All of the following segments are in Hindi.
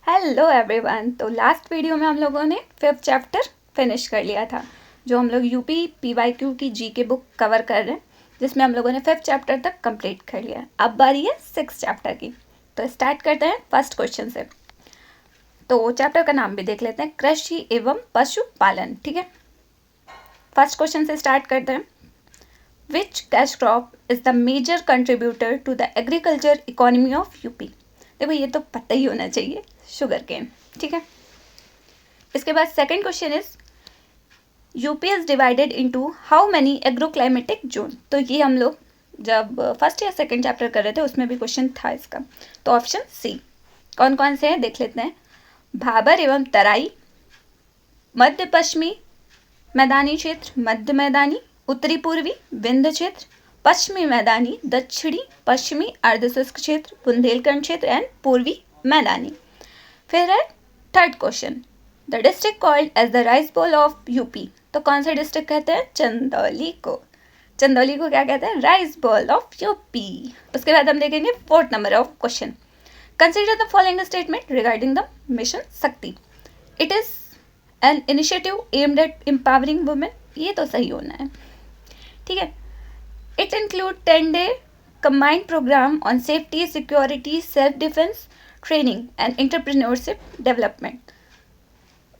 Hello everyone. तो लास्ट वीडियो में हम लोगों ने 5th चैप्टर फिनिश कर लिया था, जो हम लोग यूपी पीवाईक्यू की जी के बुक कवर कर रहे हैं, जिसमें हम लोगों ने 5th चैप्टर तक कंप्लीट कर लिया। अब बारी है 6th चैप्टर की। तो स्टार्ट करते हैं फर्स्ट क्वेश्चन से। तो चैप्टर का नाम भी देख लेते हैं, कृषि एवं पशुपालन। ठीक है, फर्स्ट क्वेश्चन से स्टार्ट करते हैं। Which cash crop is the major contributor to the agriculture economy of UP. देखो ये तो पता ही होना चाहिए, शुगर केन। ठीक है, इसके बाद second question is UP is divided into how many agroclimatic zone. तो ये हम लोग जब फर्स्ट या सेकंड चैप्टर कर रहे थे उसमें भी क्वेश्चन था इसका। तो ऑप्शन सी कौन कौन से हैं देख लेते हैं। भाबर एवं तराई, मध्य पश्चिमी मैदानी क्षेत्र, मध्य मैदानी, उत्तरी पूर्वी विंध्य क्षेत्र, पश्चिमी मैदानी, दक्षिणी पश्चिमी अर्धशुष्क क्षेत्र, बुंदेलखंड क्षेत्र एंड पूर्वी मैदानी। फिर है third question, the district called as the rice bowl of UP. तो कौन सा डिस्ट्रिक्ट कहते हैं? चंदौली को। चंदौली को क्या कहते हैं? Rice bowl of UP. उसके बाद हम देखेंगे fourth number of question, consider the following statement regarding the mission Shakti. It is an initiative aimed at empowering women. ये तो सही होना है। ठीक है, it include 10-day combined program on safety, security, self-defense, training and entrepreneurship development.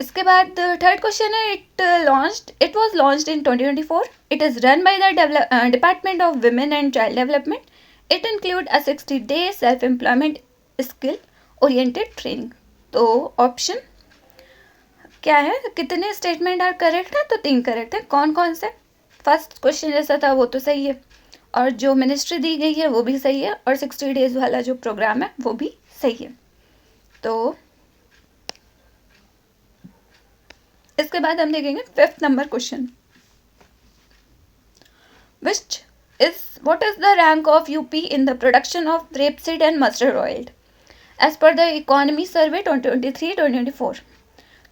इसके बाद थर्ड क्वेश्चन है, it was launched in 2024. It is run by the department of women and child development. It include a 60-day self employment skill oriented training. तो ऑप्शन क्या है? कितने स्टेटमेंट आर करेक्ट है? तो 3 करेक्ट है। कौन कौन से? फर्स्ट क्वेश्चन जैसा था वो तो सही है, और जो मिनिस्ट्री दी गई है वो भी सही है, और 60 डेज वाला जो प्रोग्राम है वो भी सही है। तो इसके बाद हम देखेंगे 5th number question, what is the rank of UP in the production of rapeseed and mustard oil as per the economy survey 2023-2024।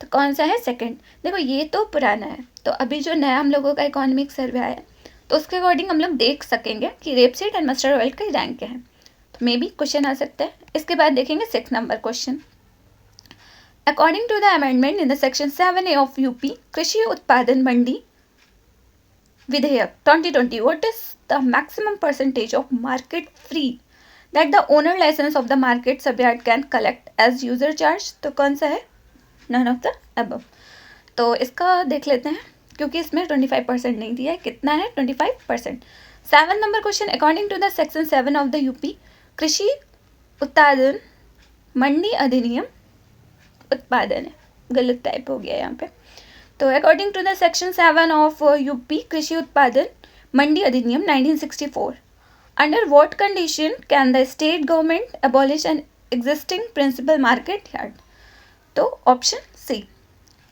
तो कौन सा है? सेकंड। देखो ये तो पुराना है, तो अभी जो नया हम लोगों का इकोनॉमिक सर्वे आया है तो उसके अकॉर्डिंग हम लोग देख सकेंगे कि रेपसीड एंड मस्टर्ड ऑयल का रैंक क्या है। तो मे बी क्वेश्चन आ सकता है। इसके बाद देखेंगे 6 number question, according to the amendment in the section 7A of UP कृषि उत्पादन Mandi Vidheyak 2020, what is the maximum percentage of market free that the owner licence of the market subyard can collect as user charge. तो कौन सा है? None of the above. तो इसका देख लेते हैं, क्योंकि इसमें 25% नहीं दिया है। कितना है? 25%। 7 नंबर question, according to the section 7 of the UP कृषि उत्पादन मंडी अधिनियम, उत्पादन है, गलत टाइप हो गया यहाँ पे। तो according to the section 7 of UP कृषि उत्पादन Mandi Adhiniyam 1964, under what condition can the state government abolish an existing principal market yard. तो option C,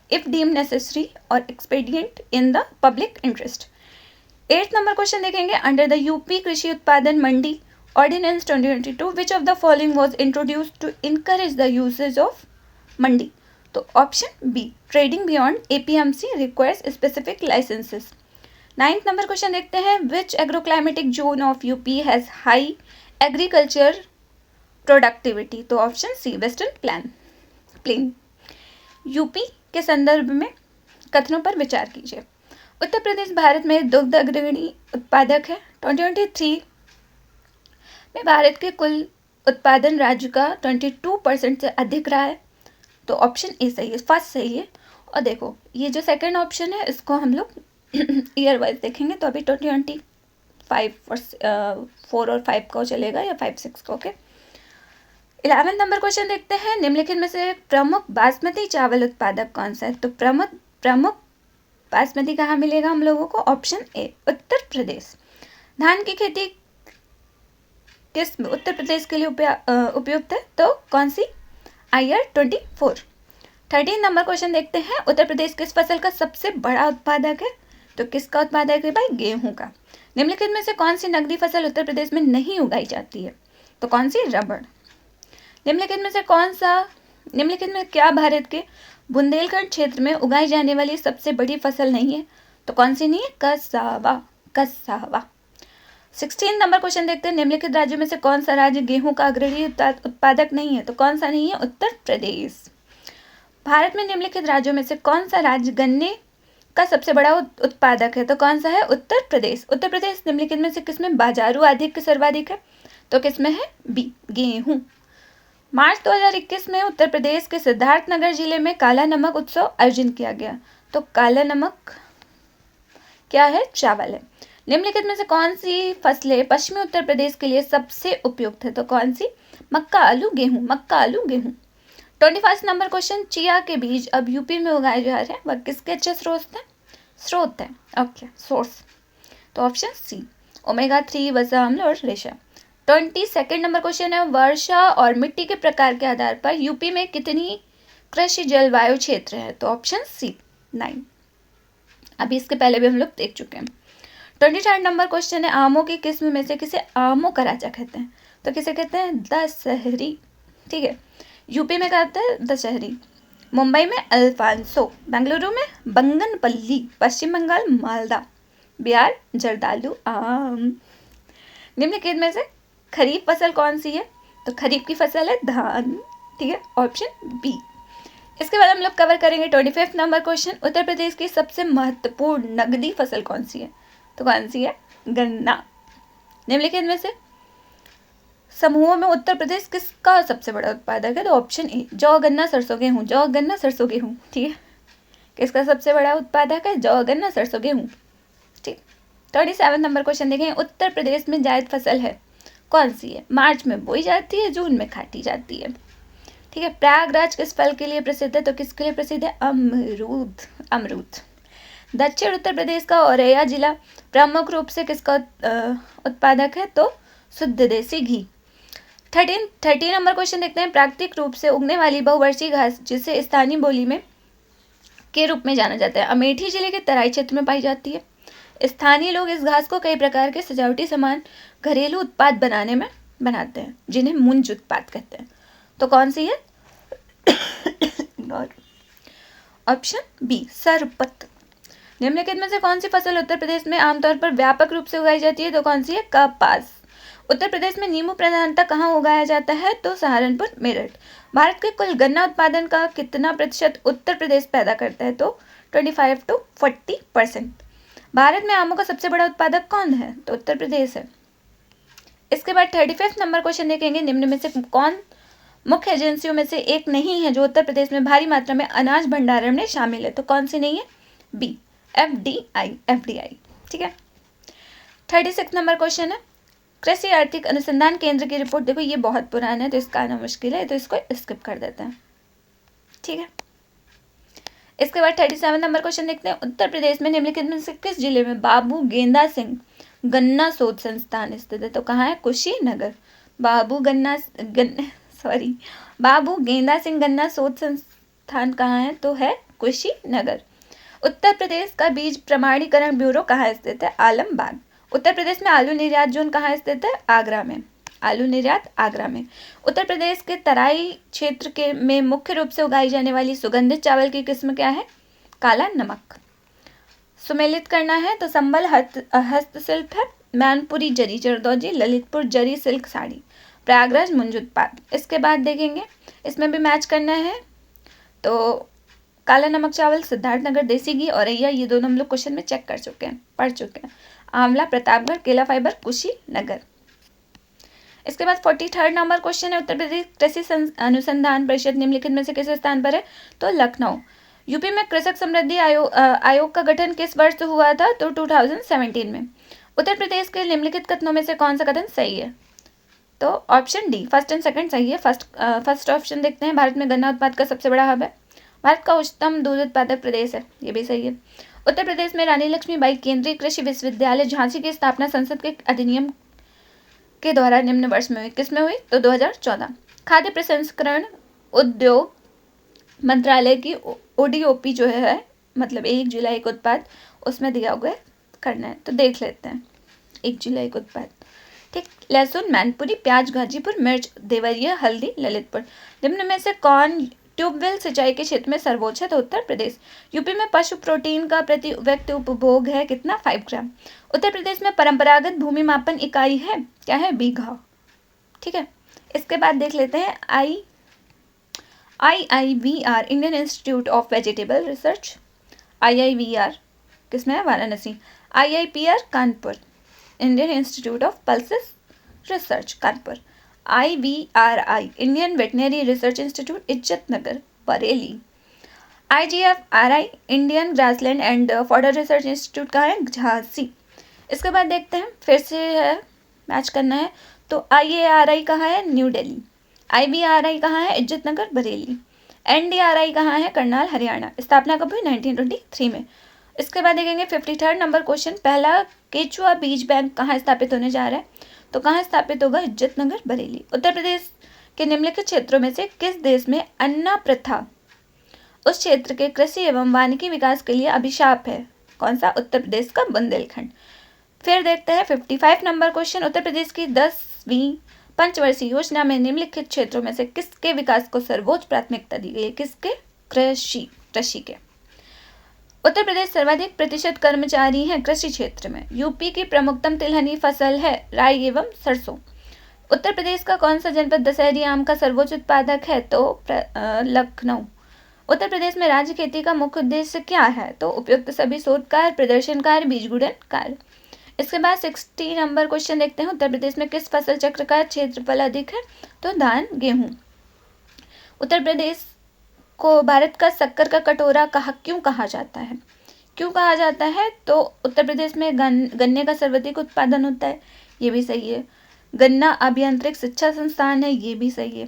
if deemed necessary or expedient in the public interest. 8th number question देखेंगे, अंडर द यूपी कृषि उत्पादन Mandi ordinance 2022 which of the following was introduced to encourage the usage of mandi. तो option B, trading beyond APMC requires specific licences. 9th number question देखते हैं, which agroclimatic zone of UP has high agriculture productivity. तो option C, western plain. UP के संदर्भ में कथनों पर विचार कीजिए। उत्तर प्रदेश भारत में दुग्ध अग्रणी उत्पादक है। 2023 में भारत के कुल उत्पादन राज्य का 22% से अधिक रहा है। तो ऑप्शन ए सही है, फर्स्ट सही है। और देखो ये जो सेकंड ऑप्शन है इसको हम लोग ईयर वाइज देखेंगे, तो अभी 2025 और 4 और 5 का चलेगा, या 5-6 का। ओके, 11 नंबर क्वेश्चन देखते हैं, निम्नलिखित में से प्रमुख बासमती चावल उत्पादक कौन सा है। तो प्रमुख बासमती कहाँ मिलेगा हम लोगों को? Option A, Uttar Pradesh. धान की खेती किस उत्तर प्रदेश के लिए उपयुक्त है? तो कौन सी? IR 24। 13 नंबर क्वेश्चन देखते हैं, उत्तर प्रदेश किस फसल का सबसे बड़ा उत्पादक है? तो किसका उत्पादक है भाई? गेहूं का। निम्नलिखित में से कौन सी नकदी फसल उत्तर प्रदेश में नहीं उगाई जाती है? तो कौन सी? रबड़। निम्नलिखित में क्या भारत के बुंदेलखंड क्षेत्र में उगाई जाने वाली सबसे बड़ी फसल नहीं है? तो कौन सी नहीं है? कसावा। 16 नंबर क्वेश्चन देखते हैं, निम्नलिखित राज्यों में से कौन सा राज्य गेहूं का अग्रणी उत्पादक नहीं है? तो कौन सा नहीं है? उत्तर प्रदेश। भारत में निम्नलिखित राज्यों में से कौन सा राज्य गन्ने का सबसे बड़ा उत्पादक है? तो कौन सा है? उत्तर प्रदेश। उत्तर प्रदेश निम्नलिखित में से किसमें बाजारू आधिक्य सर्वाधिक है? तो किसमें है? बी, गेहूं। मार्च 2021 में उत्तर प्रदेश के सिद्धार्थनगर जिले में काला नमक उत्सव आयोजित किया गया। तो काला नमक क्या है? चावल है। निम्नलिखित में से कौन सी फसलें पश्चिमी उत्तर प्रदेश के लिए सबसे उपयुक्त है? तो कौन सी? मक्का, आलू, गेहूं। मक्का, आलू, गेहूं। 21 नंबर क्वेश्चन, चिया के बीज अब यूपी में उगाए जा रहे हैं, वह किसके अच्छे स्रोत है? Okay, source. तो ऑप्शन सी, ओमेगा 3, वसा अम्ल और रेशा। 22 नंबर क्वेश्चन है, वर्षा और मिट्टी के प्रकार के आधार पर यूपी में कितनी कृषि जलवायु क्षेत्र है? तो ऑप्शन सी, 9। अभी इसके पहले भी हम लोग देख चुके हैं। 23 नंबर क्वेश्चन है, आमों की किस्म में से किसे आमों का राजा कहते हैं? तो किसे कहते हैं? दशहरी। ठीक है, यूपी में कहते हैं दशहरी, मुंबई में अल्फांसो, बेंगलुरु में बंगनपल्ली, पश्चिम बंगाल मालदा, बिहार जर्दालू आम। निम्नलिखित में से खरीफ फसल कौन सी है? तो खरीफ की फसल है धान। ठीक है, ऑप्शन बी। इसके बाद हम लोग कवर करेंगे 25 नंबर क्वेश्चन, उत्तर प्रदेश की सबसे महत्वपूर्ण नगदी फसल कौन सी है? तो कौन सी है? गन्ना। निम्नलिखित में से समूहों में उत्तर प्रदेश किसका सबसे बड़ा उत्पादक है? तो ऑप्शन ए, जौ, गन्ना, सरसों, गेहूं। जौ, गन्ना, सरसों, गेहूं। ठीक है, किसका सबसे बड़ा उत्पादक है? जौ, गन्ना, सरसों, गेहूं। ठीक। 37 नंबर क्वेश्चन देखें, उत्तर प्रदेश में जायद फसल है कौन सी है? मार्च में बोई जाती है, जून में काटी जाती है। ठीक है, प्रयागराज किस फल के लिए प्रसिद्ध है? तो किसके लिए प्रसिद्ध है? अमरूद। अमरूद। दक्षिण उत्तर प्रदेश का औरैया जिला प्रमुख रूप से किसका उत्पादक है? तो शुद्ध देसी घी। 30 नंबर क्वेश्चन देखते हैं, प्राकृतिक रूप से उगने वाली बहुवर्षीय घास जिसे स्थानीय बोली में के रूप में जाना जाता है, अमेठी जिले के तराई क्षेत्र में पाई जाती है। स्थानीय लोग इस घास को कई प्रकार के सजावटी सामान, घरेलू उत्पाद बनाने में बनाते हैं, जिन्हें मुंज उत्पाद कहते हैं। तो कौन सी है? ऑप्शन बी, सरपत। निम्नलिखित में से कौन सी फसल उत्तर प्रदेश में आमतौर पर व्यापक रूप से उगाई जाती है? तो कौन सी है? कपास। उत्तर प्रदेश में नींबू प्रधानतः कहाँ उगाया जाता है? तो सहारनपुर, मेरठ। भारत के कुल गन्ना उत्पादन का कितना प्रतिशत उत्तर प्रदेश पैदा करता है? तो 25 to 40%। भारत में आमों का सबसे बड़ा उत्पादक कौन है? तो उत्तर प्रदेश है। इसके बाद 35 नंबर क्वेश्चन देखेंगे, निम्न में से कौन मुख्य एजेंसियों में से एक नहीं है जो उत्तर प्रदेश में भारी मात्रा में अनाज भंडारण में शामिल है? तो कौन सी नहीं है? B, FDI. ठीक है। 36 नंबर क्वेश्चन है, कृषि आर्थिक अनुसंधान केंद्र की रिपोर्ट। देखो ये बहुत पुराना है तो इसका आना मुश्किल है, तो इसको स्किप कर देते हैं। ठीक है। इसके बाद 37 नंबर क्वेश्चन देखते हैं, उत्तर प्रदेश में निम्नलिखित में से किस जिले में बाबू गेंदा सिंह गन्ना शोध संस्थान स्थित है? तो कहाँ है? कुशीनगर। बाबू गेंदा सिंह गन्ना शोध संस्थान कहाँ है? तो है कुशीनगर। उत्तर प्रदेश का बीज प्रमाणीकरण ब्यूरो कहाँ स्थित है? आलमबाग। उत्तर प्रदेश में आलू निर्यात जोन कहाँ स्थित है? आगरा में। आलू निर्यात आगरा में। उत्तर प्रदेश के तराई क्षेत्र में मुख्य रूप से उगाई जाने वाली सुगंधित चावल की किस्म क्या है? काला नमक। सुमेलित करना है तो संबल हस्तशिल्प है, मैनपुरी जरी जरदौजी, ललितपुर जरी सिल्क साड़ी, प्रयागराज मुंज उत्पाद। इसके बाद देखेंगे, इसमें भी मैच करना है तो काला नमक चावल, सिद्धार्थनगर देसी घी, औरैया, ये दोनों हम लोग क्वेश्चन में चेक कर चुके हैं, पढ़ चुके हैं। आंवला, प्रतापगढ़, केला फाइबर, कुशीनगर। इसके बाद 43 नंबर क्वेश्चन है, उत्तर प्रदेश कृषि अनुसंधान परिषद निम्नलिखित में से किस स्थान पर है? तो लखनऊ। यूपी में कृषक समृद्धि आयोग का गठन किस वर्ष हुआ था? तो 2017 में। उत्तर प्रदेश के निम्नलिखित कथनों में से कौन सा कथन सही है? तो option D, first and second सही है। फर्स्ट ऑप्शन देखते हैं, भारत में गन्ना उत्पाद का सबसे बड़ा हब है, भारत का उच्चतम दूध उत्पादक प्रदेश है, ये भी सही है। उत्तर प्रदेश में रानी लक्ष्मीबाई केंद्रीय कृषि विश्वविद्यालय झांसी की स्थापना संसद के अधिनियम के द्वारा निम्न वर्ष में हुई, किसमें हुई? तो 2014। खाद्य प्रसंस्करण उद्योग मंत्रालय की ओडीओपी जो है, मतलब 1 जुलाई को उत्पाद, उसमें दिया हुआ है, करना है तो देख लेते हैं। 1 जुलाई को उत्पाद। ठीक। लहसुन मैनपुरी, प्याज गाजीपुर, मिर्च देवरिया, हल्दी ललितपुर। निम्न में से कौन ट्यूबवेल सिंचाई के क्षेत्र में सर्वोच्च है तो उत्तर प्रदेश। यूपी में पशु प्रोटीन का प्रति व्यक्ति उपभोग है कितना 5 ग्राम। उत्तर प्रदेश में परंपरागत भूमि मापन इकाई है क्या है बीघा। ठीक है, इसके बाद देख लेते हैं IIVR Indian institute of vegetable research. IIVR किसमें है Varanasi. IIPR Kanpur Indian institute of pulses research Kanpur. IVRI Indian veterinary research institute Izzatnagar Bareilly. IGFRI Indian grassland and fodder research institute का है झांसी। इसके बाद देखते हैं फिर से है मैच करना है तो IARI कहाँ है न्यू दिल्ली। IBRI कहाँ है इज्जतनगर बरेली। NDRI कहाँ है करनाल हरियाणा। स्थापना कब हुई 1923 में। इसके बाद देखेंगे 53rd नंबर क्वेश्चन। पहला केचुआ बीज बैंक कहाँ स्थापित होने जा रहा है तो कहाँ स्थापित होगा इज्जतनगर बरेली। उत्तर प्रदेश के निम्नलिखित क्षेत्रों में से किस देश में अन्ना प्रथा उस क्षेत्र के कृषि एवं वानिकी विकास के लिए अभिशाप है। कौन सा उत्तर प्रदेश का बुंदेलखंड। फिर देखते हैं 55 नंबर क्वेश्चन। उत्तर प्रदेश की 10वीं पंचवर्षीय योजना में निम्नलिखित क्षेत्रों में से किसके विकास को सर्वोच्च प्राथमिकता दी गई है। किसके कृषि के। उत्तर प्रदेश सर्वाधिक प्रतिशत कर्मचारी हैं कृषि क्षेत्र में। यूपी की प्रमुखतम तिलहनी फसल है राई एवं सरसों। उत्तर प्रदेश का कौन सा जनपद दशहरी आम का सर्वोच्च उत्पादक है तो लखनऊ। उत्तर प्रदेश में राज्य खेती का मुख्य उद्देश्य क्या है तो उपयुक्त सभी शोधकार प्रदर्शनकार बीज गुणनकार। इसके बाद 60 नंबर क्वेश्चन देखते हैं। उत्तर प्रदेश में किस फसल चक्र का क्षेत्रफल अधिक है तो धान गेहूं। उत्तर प्रदेश को भारत का शक्कर का कटोरा क्यों कहा जाता है तो उत्तर प्रदेश में गन्ने का सर्वाधिक उत्पादन होता है, ये भी सही है। गन्ना अभियांत्रिक शिक्षा संस्थान है, ये भी सही है।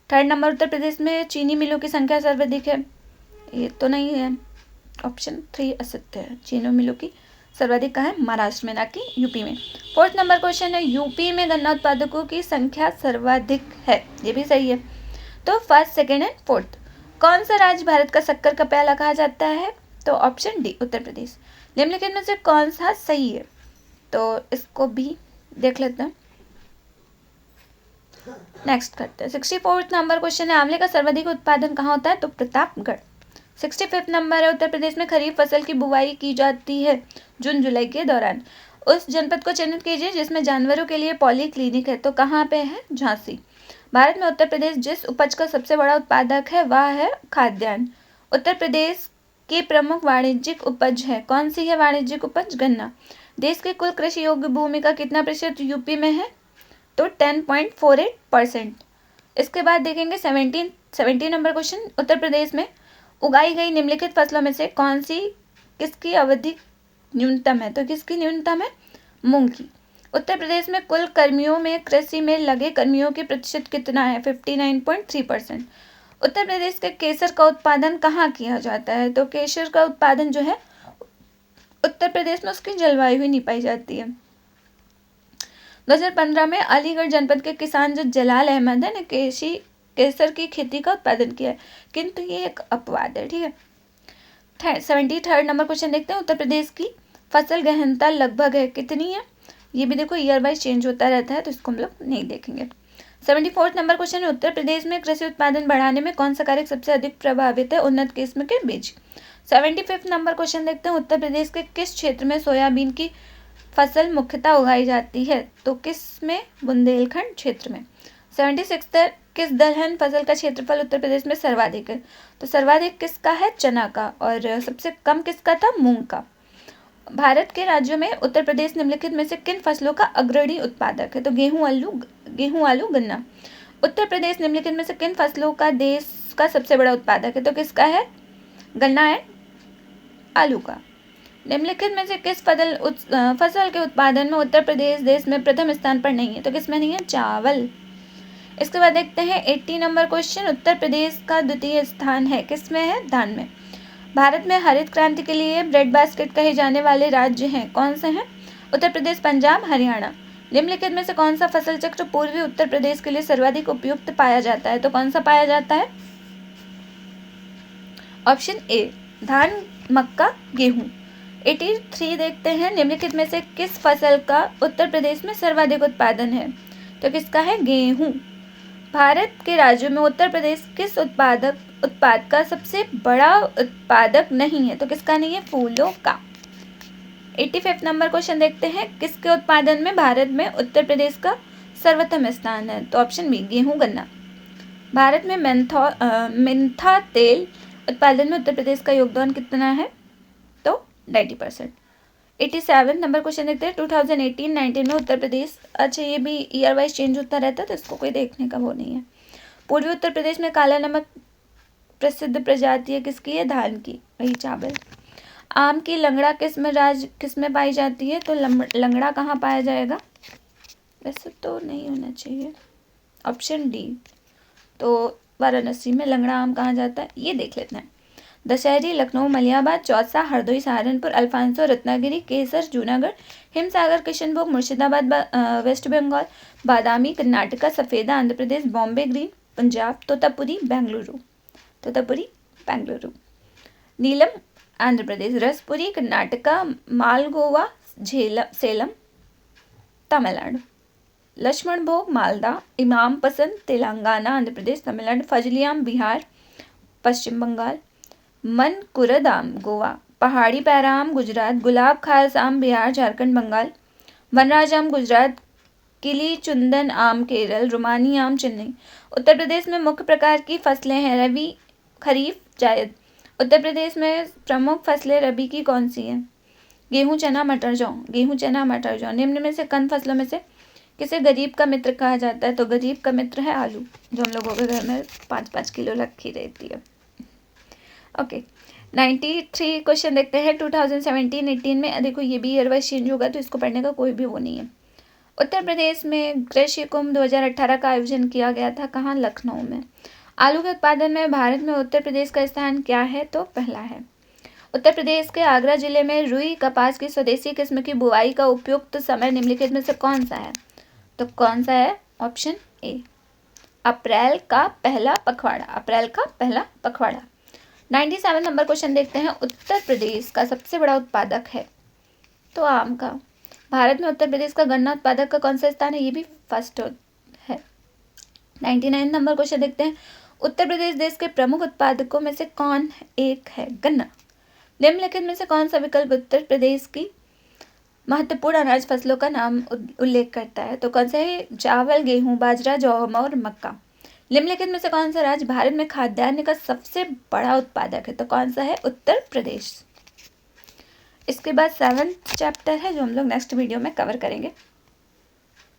3rd नंबर उत्तर प्रदेश में चीनी मिलों की संख्या सर्वाधिक है, ये तो नहीं है। ऑप्शन 3 असत्य है। चीनी मिलों की सर्वाधिक कहाँ है महाराष्ट्र में ना कि यूपी में। 4th नंबर क्वेश्चन है यूपी में गन्ना उत्पादकों की संख्या सर्वाधिक है, ये भी सही है। तो 1st, 2nd एंड 4th। कौन सा राज्य भारत का शक्कर का प्याला कहा जाता है तो ऑप्शन डी उत्तर प्रदेश। निम्नलिखित में से कौन सा सही है तो इसको भी देख लेते हैं। नेक्स्ट करते हैं 64th नंबर क्वेश्चन है आंवले का सर्वाधिक उत्पादन कहाँ होता है तो प्रतापगढ़। 65th नंबर है उत्तर प्रदेश में खरीफ फसल की बुवाई की जाती है जून जुलाई के दौरान। उस जनपद को चयनित कीजिए जिसमें जानवरों के लिए पॉली क्लिनिक है तो कहाँ पे है झांसी। भारत में उत्तर प्रदेश जिस उपज का सबसे बड़ा उत्पादक है वह है खाद्यान्न। उत्तर प्रदेश की प्रमुख वाणिज्यिक उपज है, कौन सी है वाणिज्यिक उपज गन्ना। देश के कुल कृषि योग्य भूमि का कितना प्रतिशत यूपी में है तो 10.48%। इसके बाद देखेंगे 17 नंबर क्वेश्चन। उत्तर प्रदेश में उगाई गई निम्नलिखित फसलों में से कौन सी किसकी अवधि न्यूनतम है तो किसकी न्यूनतम है मूंग की। उत्तर प्रदेश में कुल कर्मियों में कृषि में लगे कर्मियों की प्रतिशत कितना है 59.3%। उत्तर प्रदेश के केसर का उत्पादन कहाँ किया जाता है तो केसर का उत्पादन जो है उत्तर प्रदेश में उसकी जलवायु ही नहीं पाई जाती है। 2015 में अलीगढ़ जनपद के किसान जो जलाल अहमद है ने केसर की खेती का उत्पादन किया है, किंतु ये एक अपवाद है। ठीक है। 73rd नंबर क्वेश्चन देखते हैं। उत्तर प्रदेश की फसल गहनता लगभग है कितनी है, ये भी देखो ईयर वाइज चेंज होता रहता है तो इसको हम लोग नहीं देखेंगे। 74th नंबर क्वेश्चन है उत्तर प्रदेश में कृषि उत्पादन बढ़ाने में कौन सा कारक सबसे अधिक प्रभावित है उन्नत किस्म के बीज। 75th नंबर क्वेश्चन देखते हैं। उत्तर प्रदेश के किस क्षेत्र में सोयाबीन की फसल मुख्यतः उगाई जाती है तो किस में बुंदेलखंड क्षेत्र में। 76th किस दलहन फसल का क्षेत्रफल उत्तर प्रदेश में सर्वाधिक है तो सर्वाधिक किसका है चना का और सबसे कम किसका था मूंग का। भारत के राज्यों में उत्तर प्रदेश निम्नलिखित में से किन फसलों का अग्रणी उत्पादक है तो गेहूं आलू गन्ना। उत्तर प्रदेश निम्नलिखित में से किन फसलों का देश का सबसे बड़ा उत्पादक है तो किसका है गन्ना है आलू का। निम्नलिखित में से किस फसल के उत्पादन में उत्तर प्रदेश देश में प्रथम स्थान पर नहीं है तो किसमें नहीं है चावल। इसके बाद देखते हैं 80 नंबर क्वेश्चन। उत्तर प्रदेश का द्वितीय स्थान है किसमें है धान में। भारत में हरित क्रांति के लिए ब्रेड बास्केट कहे जाने वाले राज्य हैं, कौन से हैं उत्तर प्रदेश पंजाब हरियाणा। निम्नलिखित में से कौन सा फसल चक्र पूर्वी उत्तर प्रदेश के लिए सर्वाधिक उपयुक्त पाया जाता है तो कौन सा पाया जाता है ऑप्शन ए धान मक्का गेहूं। 83 देखते हैं। निम्नलिखित में से किस फसल का उत्तर प्रदेश में सर्वाधिक उत्पादन है तो किसका है गेहूं। भारत के राज्यों में उत्तर प्रदेश किस उत्पाद का सबसे बड़ा उत्पादक नहीं है? तो किसका नहीं है? फूलों का। 85 नंबर क्वेश्चन देखते हैं, किसके उत्पादन में भारत में उत्तर प्रदेश का सर्वोत्तम स्थान है? तो ऑप्शन बी, गेहूं गन्ना। भारत में मेंथा तेल उत्पादन में उत्तर प्रदेश का योगदान कितना है? तो 90%। 87 नंबर क्वेश्चन देखते हैं, 2018-19 में उत्तर प्रदेश, अच्छा ये भी ईयर वाइज चेंज होता रहता है तो इसको कोई देखने का वो नहीं है। पूर्वी उत्तर प्रदेश में काला नमक प्रसिद्ध प्रजाति है किसकी है? धान की, वही चावल। आम की लंगड़ा किस में पाई जाती है? तो लंगड़ा कहाँ पाया जाएगा? वैसे तो नहीं होना चाहिए, ऑप्शन डी। तो वाराणसी में लंगड़ा आम कहाँ जाता है, ये देख लेते हैं। दशहरी, लखनऊ, मलियाबाद, चौसा, हरदोई, सहारनपुर, अल्फांसो, रत्नागिरी, केसर, जूनागढ़, हिमसागर, किशनभोग, मुर्शिदाबाद, वेस्ट बंगाल, बादामी, कर्नाटका, सफ़ेदा, आंध्र प्रदेश, बॉम्बे ग्रीन, पंजाब, तोतापुरी, बेंगलुरु, नीलम, आंध्र प्रदेश, रसपुरी, कर्नाटका, मालगोवा, सेलम, तमिलनाडु, लक्ष्मण भोग, मालदा, इमाम पसंद, तेलंगाना, आंध्र प्रदेश, तमिलनाडु, फजलियाम, बिहार, पश्चिम बंगाल, मनकुरद आम, गोवा, पहाड़ी पैरा आम, गुजरात, गुलाब खास आम, बिहार, झारखंड, बंगाल, वनराज आम, गुजरात, किली चुंदन आम, केरल, रुमानी आम, चेन्नई। उत्तर प्रदेश में मुख्य प्रकार की फसलें हैं रबी, खरीफ, जायद। उत्तर प्रदेश में प्रमुख फसलें रबी की कौन सी हैं? गेहूं, चना, मटर, जौ। गेहूं, चना, मटर, जौ। निम्न में से किन फसलों में से किसे गरीब का मित्र कहा जाता है? तो गरीब का मित्र है आलू, जो हम लोगों के घर में 5-5 किलो रखी रहती है। ओके, 93 क्वेश्चन देखते हैं, 2017-18 में। देखो ये भी ईयर वाइज चेंज होगा तो इसको पढ़ने का कोई भी वो नहीं है। उत्तर प्रदेश में कृषि कुंभ 2018 का आयोजन किया गया था, कहाँ? लखनऊ में। आलू के उत्पादन में भारत में उत्तर प्रदेश का स्थान क्या है? तो पहला है। उत्तर प्रदेश के आगरा जिले में रुई कपास की स्वदेशी किस्म की बुआई का उपयुक्त समय निम्नलिखित में से कौन सा है? तो कौन सा है? ऑप्शन ए, अप्रैल का पहला पखवाड़ा। 97 नंबर क्वेश्चन देखते हैं, उत्तर प्रदेश का सबसे बड़ा उत्पादक है तो आम का। भारत में उत्तर प्रदेश का गन्ना उत्पादक का कौन सा स्थान है? ये भी फर्स्ट है। 99 नंबर क्वेश्चन देखते हैं, उत्तर प्रदेश देश के प्रमुख उत्पादकों में से कौन एक है? गन्ना। निम्नलिखित में से कौन सा विकल्प उत्तर प्रदेश की महत्वपूर्ण अनाज फसलों का नाम उल्लेख करता है? तो कौन सा है? चावल, गेहूं, बाजरा, जौ और मक्का। निम्नलिखित में से कौन सा राज्य भारत में खाद्यान्न का सबसे बड़ा उत्पादक है? तो कौन सा है? उत्तर प्रदेश। इसके बाद 7th चैप्टर है जो हम लोग नेक्स्ट वीडियो में कवर करेंगे।